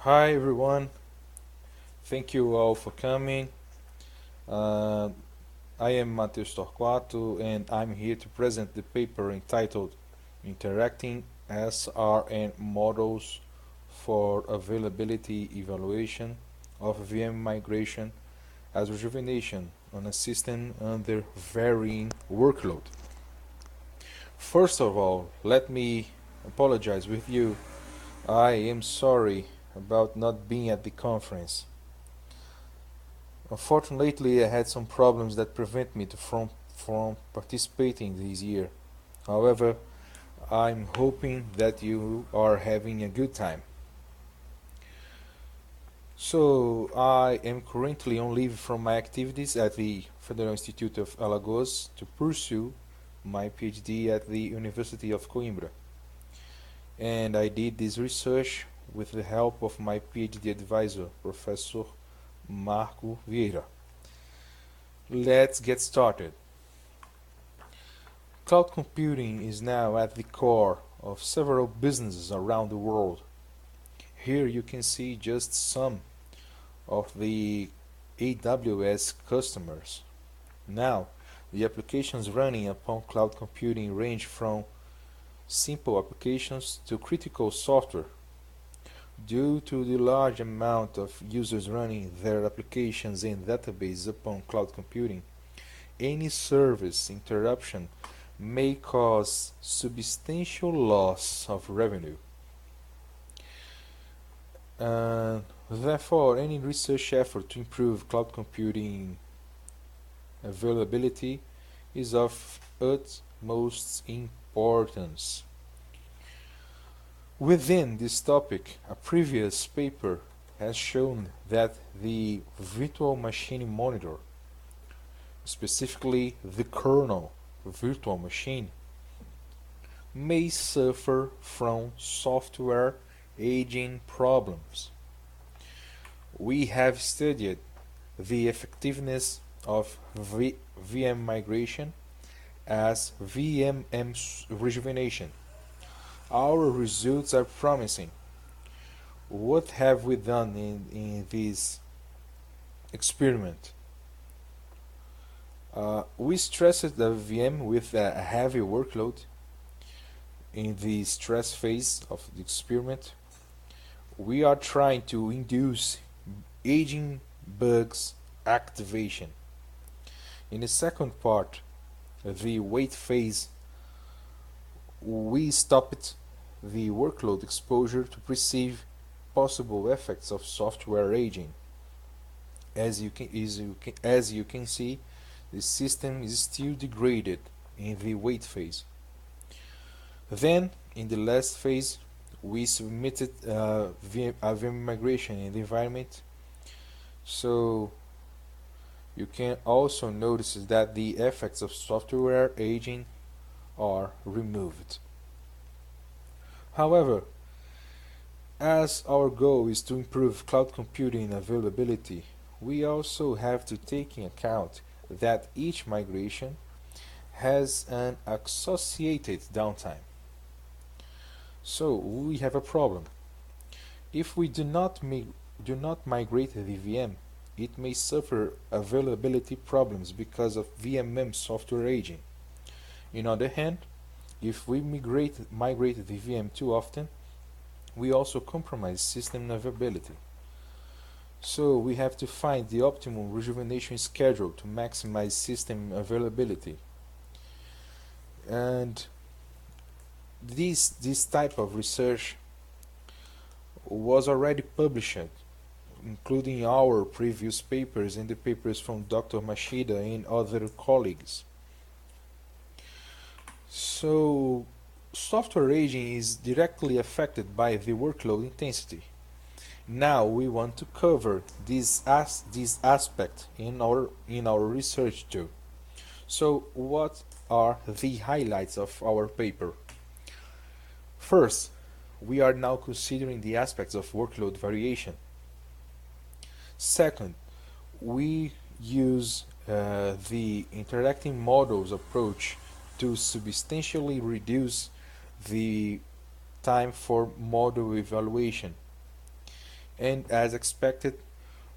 Hi everyone, thank you all for coming. Uh, I am Matheus Torquato and I'm here to present the paper entitled Interacting SRN Models for Availability Evaluation of VM Migration as Rejuvenation on a System Under Varying Workload. First of all, let me apologize with you. I am sorry about not being at the conference. Unfortunately, I had some problems that prevent me from participating this year. However, I'm hoping that you are having a good time. So, I am currently on leave from my activities at the Federal Institute of Alagoas to pursue my PhD at the University of Coimbra. And I did this research with the help of my PhD advisor, Professor Marco Vieira. Let's get started. Cloud computing is now at the core of several businesses around the world. Here you can see just some of the AWS customers. Now, the applications running upon cloud computing range from simple applications to critical software. Due to the large amount of users running their applications and databases upon cloud computing, any service interruption may cause substantial loss of revenue. Therefore, any research effort to improve cloud computing availability is of utmost importance. Within this topic, a previous paper has shown that the virtual machine monitor, specifically the kernel virtual machine, may suffer from software aging problems. We have studied the effectiveness of VM migration as VMM rejuvenation. Our results are promising. What have we done in this experiment? We stressed the VM with a heavy workload in the stress phase of the experiment. We are trying to induce aging bugs activation. In the second part, the wait phase, we stopped the workload exposure to perceive possible effects of software aging. As you can see, the system is still degraded in the wait phase. Then, in the last phase, we submitted a VM migration in the environment. So you can also notice that the effects of software aging are removed. However, as our goal is to improve cloud computing availability, we also have to take in account that each migration has an associated downtime. So we have a problem. If we do not migrate the VM, it may suffer availability problems because of VMM software aging. On the other hand, if we migrate the VM too often, we also compromise system availability. So we have to find the optimal rejuvenation schedule to maximize system availability. And this type of research was already published, including our previous papers and the papers from Dr. Mashida and other colleagues. So, software aging is directly affected by the workload intensity. Now we want to cover this aspect in our research too. So, what are the highlights of our paper? First, we are now considering the aspects of workload variation. Second, we use the interacting models approach to substantially reduce the time for model evaluation. And as expected,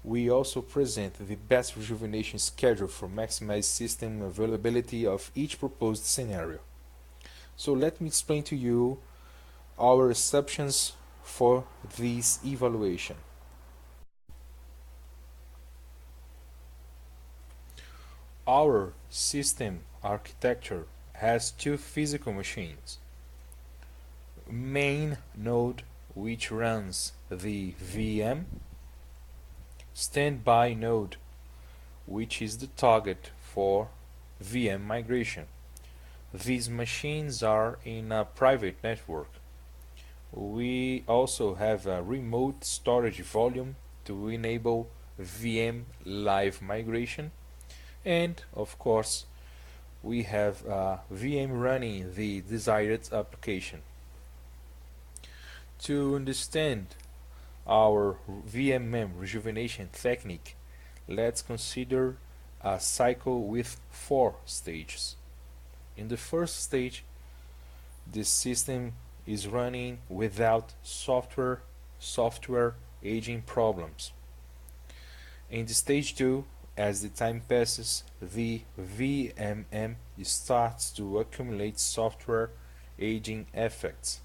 we also present the best rejuvenation schedule for maximize system availability of each proposed scenario. So let me explain to you our assumptions for this evaluation. Our system architecture has two physical machines. Main node, which runs the VM, standby node, which is the target for VM migration. These machines are in a private network. We also have a remote storage volume to enable VM live migration, and of course we have a VM running the desired application. To understand our VMM rejuvenation technique, let's consider a cycle with 4 stages. In the first stage, the system is running without software aging problems. In the stage 2, as the time passes, the VMM starts to accumulate software aging effects.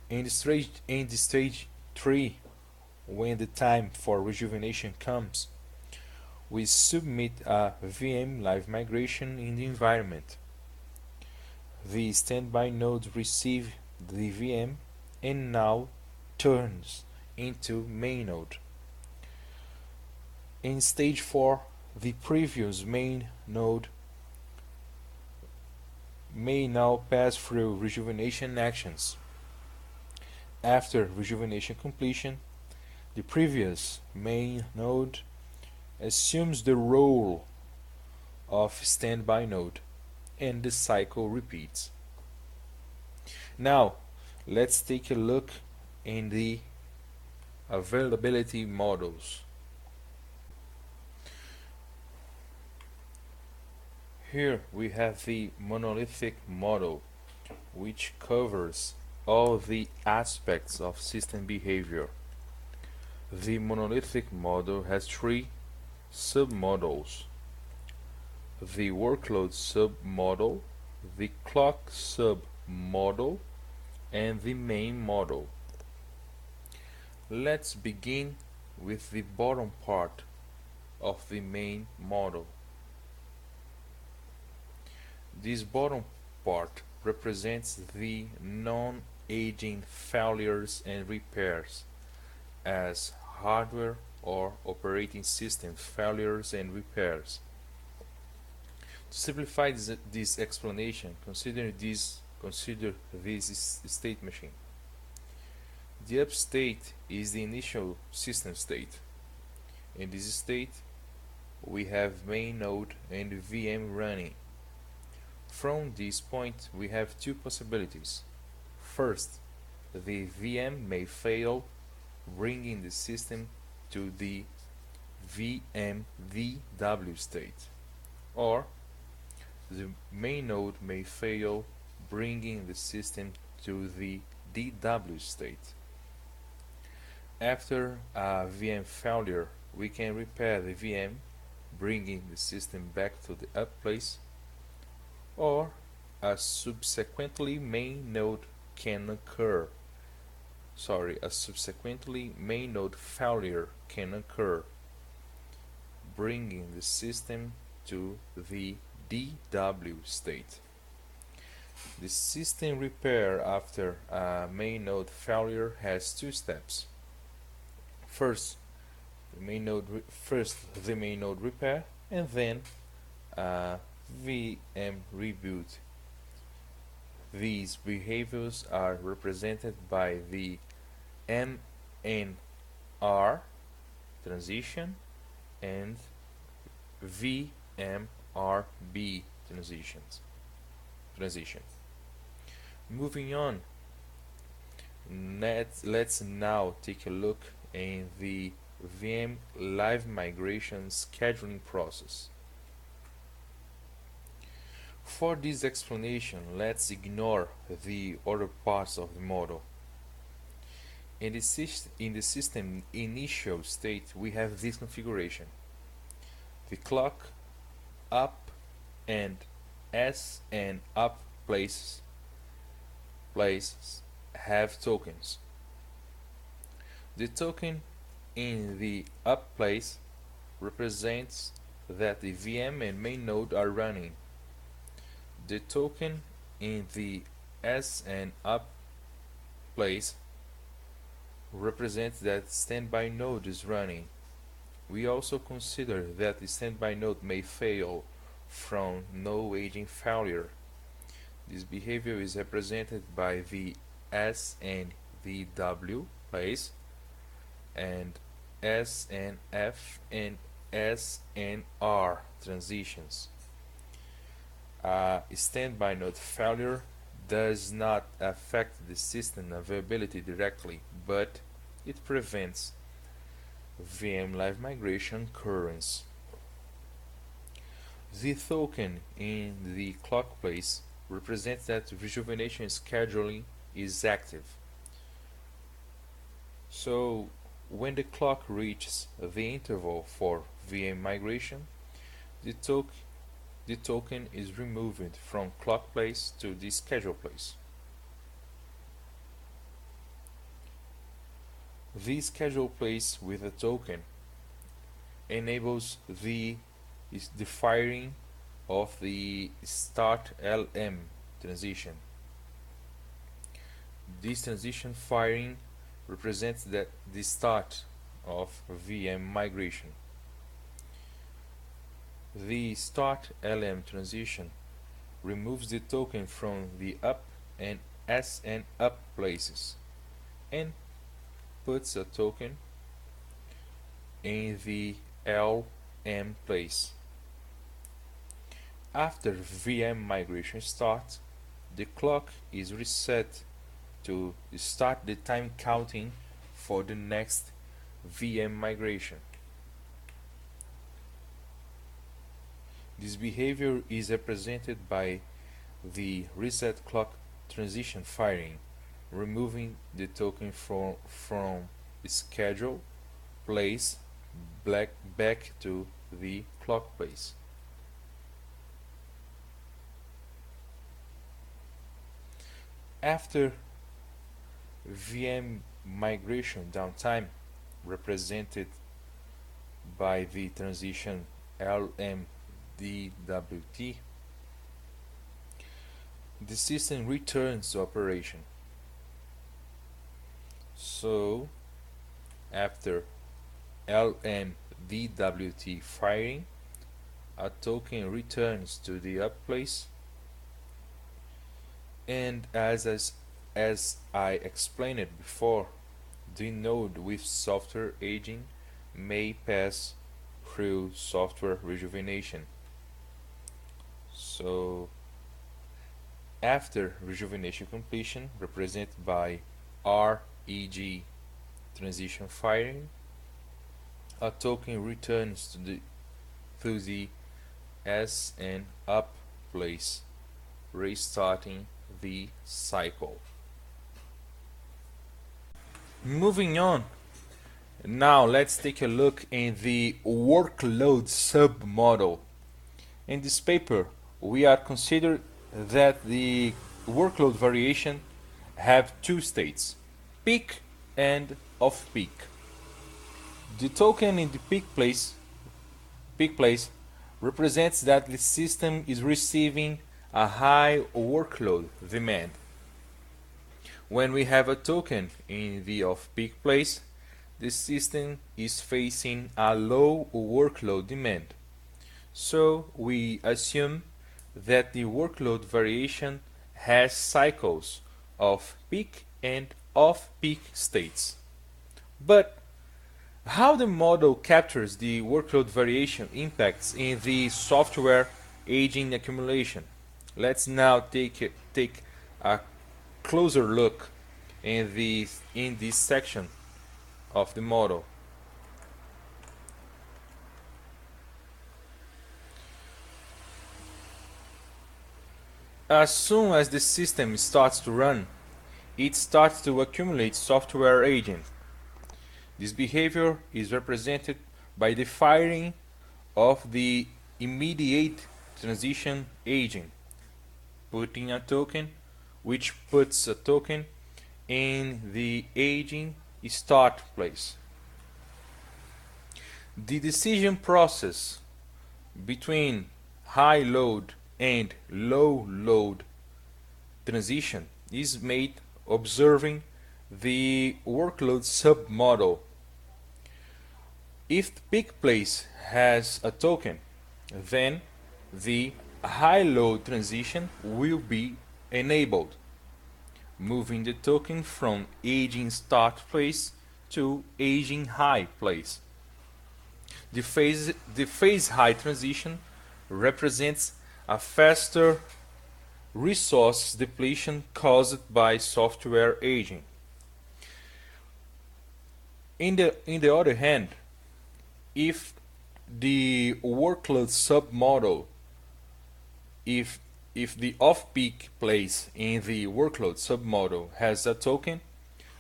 In the stage 3, when the time for rejuvenation comes, we submit a VM live migration in the environment. The standby node receives the VM and now turns into main node. In stage 4, the previous main node may now pass through rejuvenation actions. After rejuvenation completion, the previous main node assumes the role of standby node, and the cycle repeats. Now, let's take a look in the availability models. Here we have the monolithic model, which covers all the aspects of system behavior. The monolithic model has 3 submodels: the workload submodel, the clock submodel, and the main model. Let's begin with the bottom part of the main model. This bottom part represents the non-aging failures and repairs as hardware or operating system failures and repairs. To simplify this explanation, consider this state machine. The up state is the initial system state. In this state, we have main node and VM running. From this point, we have 2 possibilities. First, the VM may fail, bringing the system to the VMDW state, or the main node may fail, bringing the system to the DW state. After a VM failure, we can repair the VM, bringing the system back to the up place, or a subsequently main node failure can occur, bringing the system to the DW state. The system repair after a main node failure has 2 steps. First, the main node repair, and then VM reboot. These behaviors are represented by the MNR transition and VMRB transitions. Moving on, let's now take a look in the VM live migration scheduling process. For this explanation, let's ignore the other parts of the model. In the system initial state, we have this configuration. The clock up and S and up places have tokens. The token in the up place represents that the VM and main node are running. The token in the S and up place represents that standby node is running. We also consider that the standby node may fail from no aging failure. This behavior is represented by the S and the W place and S and F and S and R transitions. Standby node failure does not affect the system availability directly, but it prevents VM live migration occurrence. The token in the clock place represents that rejuvenation scheduling is active. So when the clock reaches the interval for VM migration, the token is removed from clock place to the schedule place. The schedule place with a token enables the firing of the start LM transition. This transition firing represents that the start of VM migration. The start LM transition removes the token from the up and S and up places and puts a token in the LM place. After VM migration starts, the clock is reset to start the time counting for the next VM migration. This behavior is represented by the reset clock transition firing, removing the token from schedule place back to the clock place. After VM migration downtime, represented by the transition LMDWT, the system returns to operation. So after LMDWT firing, a token returns to the up place, and as I explained it before, the node with software aging may pass through software rejuvenation. So after rejuvenation completion, represented by REG transition firing, a token returns to the S and up place, restarting the cycle. Moving on, now let's take a look in the workload submodel. In this paper, we are considered that the workload variation have two states, peak and off-peak. The token in the peak place represents that the system is receiving a high workload demand. When we have a token in the off-peak place, the system is facing a low workload demand. So we assume that the workload variation has cycles of peak and off-peak states. But how the model captures the workload variation impacts in the software aging accumulation? Let's now take a closer look in this section of the model. As soon as the system starts to run, it starts to accumulate software agent. This behavior is represented by the firing of the immediate transition agent, putting a token, which puts a token in the agent start place. The decision process between high load and low load transition is made observing the workload submodel. If the peak place has a token, then the high load transition will be enabled, moving the token from aging start place to aging high place. The phase high transition represents a faster resource depletion caused by software aging. In the other hand, if the workload submodel, if the off-peak place in the workload submodel has a token,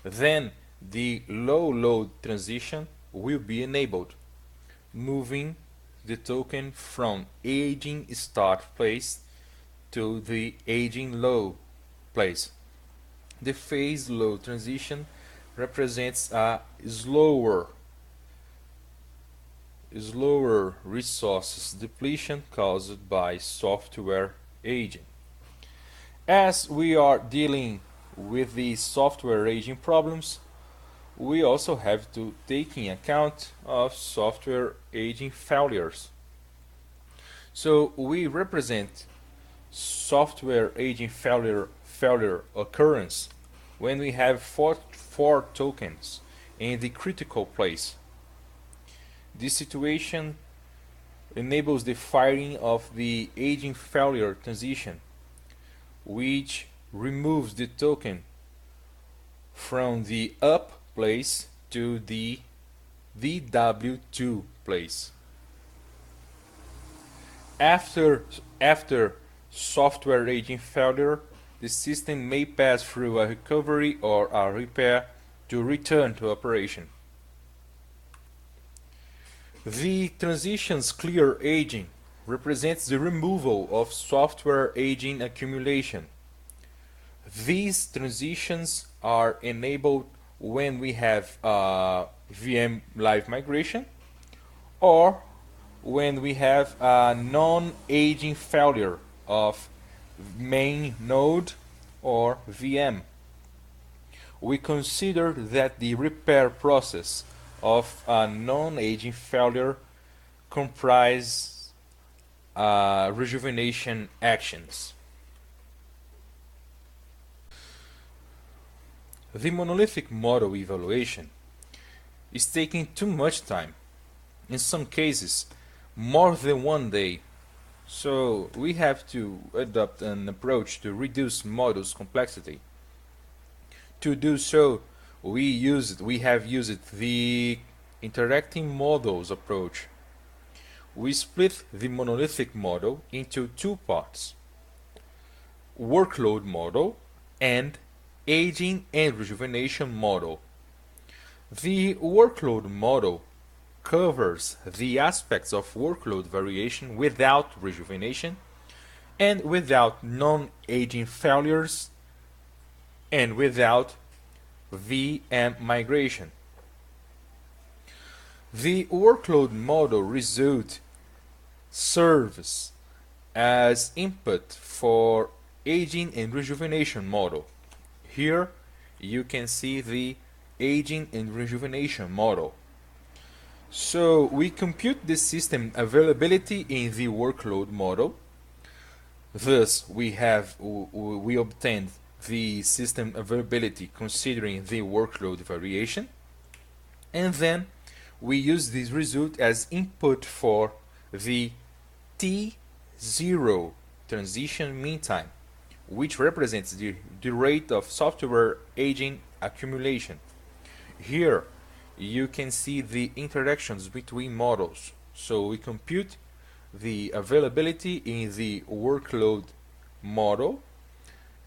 then the low load transition will be enabled, moving the token from aging start place to the aging low place. The phase low transition represents a slower resources depletion caused by software aging. As we are dealing with the software aging problems, we also have to take in account of software aging failures. So we represent software aging failure occurrence when we have four tokens in the critical place. This situation enables the firing of the aging failure transition, which removes the token from the up place to the DW2 place. After software aging failure, the system may pass through a recovery or a repair to return to operation. The transitions clear aging represents the removal of software aging accumulation. These transitions are enabled when we have VM live migration or when we have a non-aging failure of main node or VM. We consider that the repair process of a non-aging failure comprise rejuvenation actions. The monolithic model evaluation is taking too much time, in some cases more than 1 day, so we have to adopt an approach to reduce models complexity. To do so, we have used the interacting models approach. We split the monolithic model into two parts: workload model and aging and rejuvenation model. The workload model covers the aspects of workload variation without rejuvenation and without non-aging failures and without VM migration. The workload model result serves as input for aging and rejuvenation model. Here you can see the aging and rejuvenation model. So we compute the system availability in the workload model. Thus we obtained the system availability considering the workload variation, and then we use this result as input for the T0 transition mean time, which represents the rate of software aging accumulation. Here you can see the interactions between models. So we compute the availability in the workload model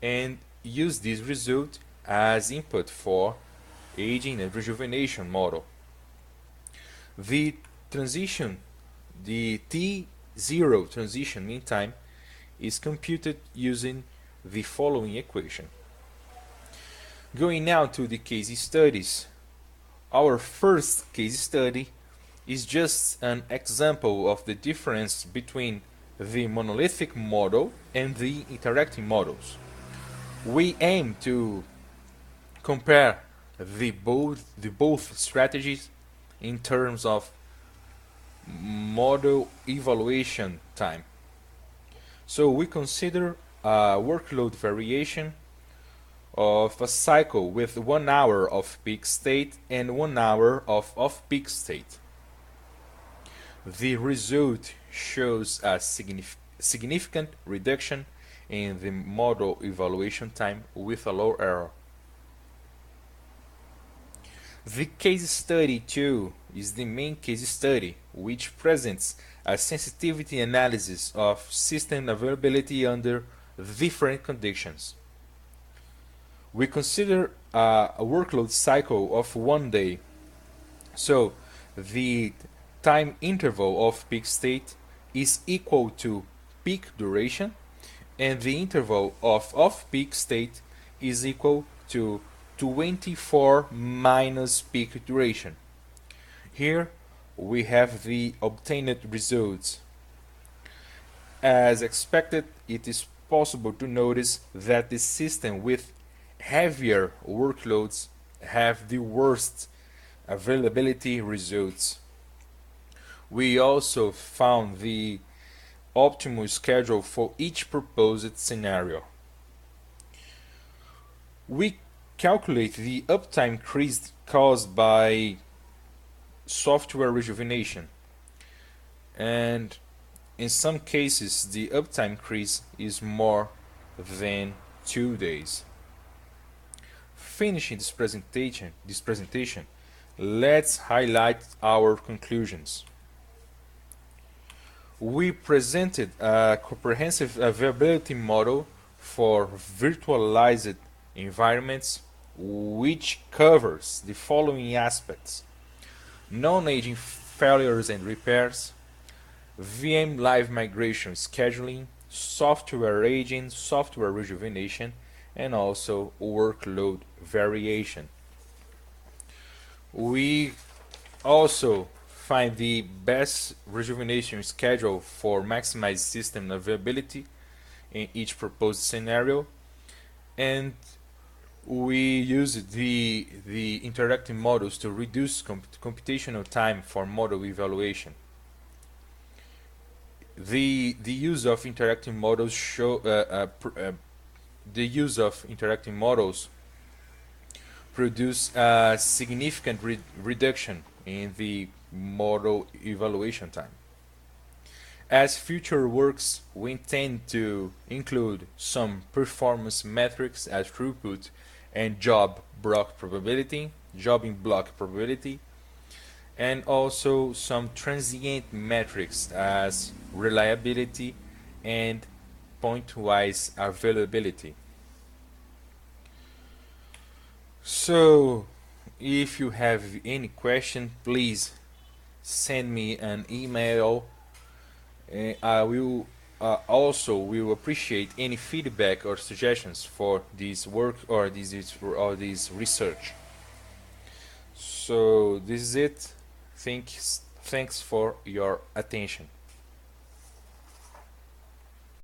and use this result as input for aging and rejuvenation model. The transition, the T0 transition mean time, is computed using the following equation. Going now to the case studies, our first case study is just an example of the difference between the monolithic model and the interacting models. We aim to compare the both strategies in terms of model evaluation time. So we consider a workload variation of a cycle with 1 hour of peak state and 1 hour of off-peak state. The result shows a significant reduction in the model evaluation time with a low error. The case study 2 is the main case study, which presents a sensitivity analysis of system availability under different conditions. We consider a workload cycle of 1 day. So the time interval of peak state is equal to peak duration, and the interval of off-peak state is equal to 24 minus peak duration. Here we have the obtained results. As expected, it is possible to notice that the system with heavier workloads have the worst availability results. We also found the optimal schedule for each proposed scenario. We calculate the uptime increase caused by software rejuvenation, and in some cases the uptime increase is more than 2 days. Finishing this presentation, let's highlight our conclusions. We presented a comprehensive availability model for virtualized environments, which covers the following aspects: non-aging failures and repairs, VM live migration scheduling, software aging, software rejuvenation, and also workload variation. We also find the best rejuvenation schedule for maximize system availability in each proposed scenario, and we use the interactive models to reduce computational time for model evaluation. The use of interactive models produce a significant reduction in the model evaluation time. As future works, we intend to include some performance metrics as throughput and jobbing block probability, and also some transient metrics as reliability and point-wise availability. So, if you have any question, please send me an email. I will will appreciate any feedback or suggestions for this work or this research. So this is it. Thanks for your attention.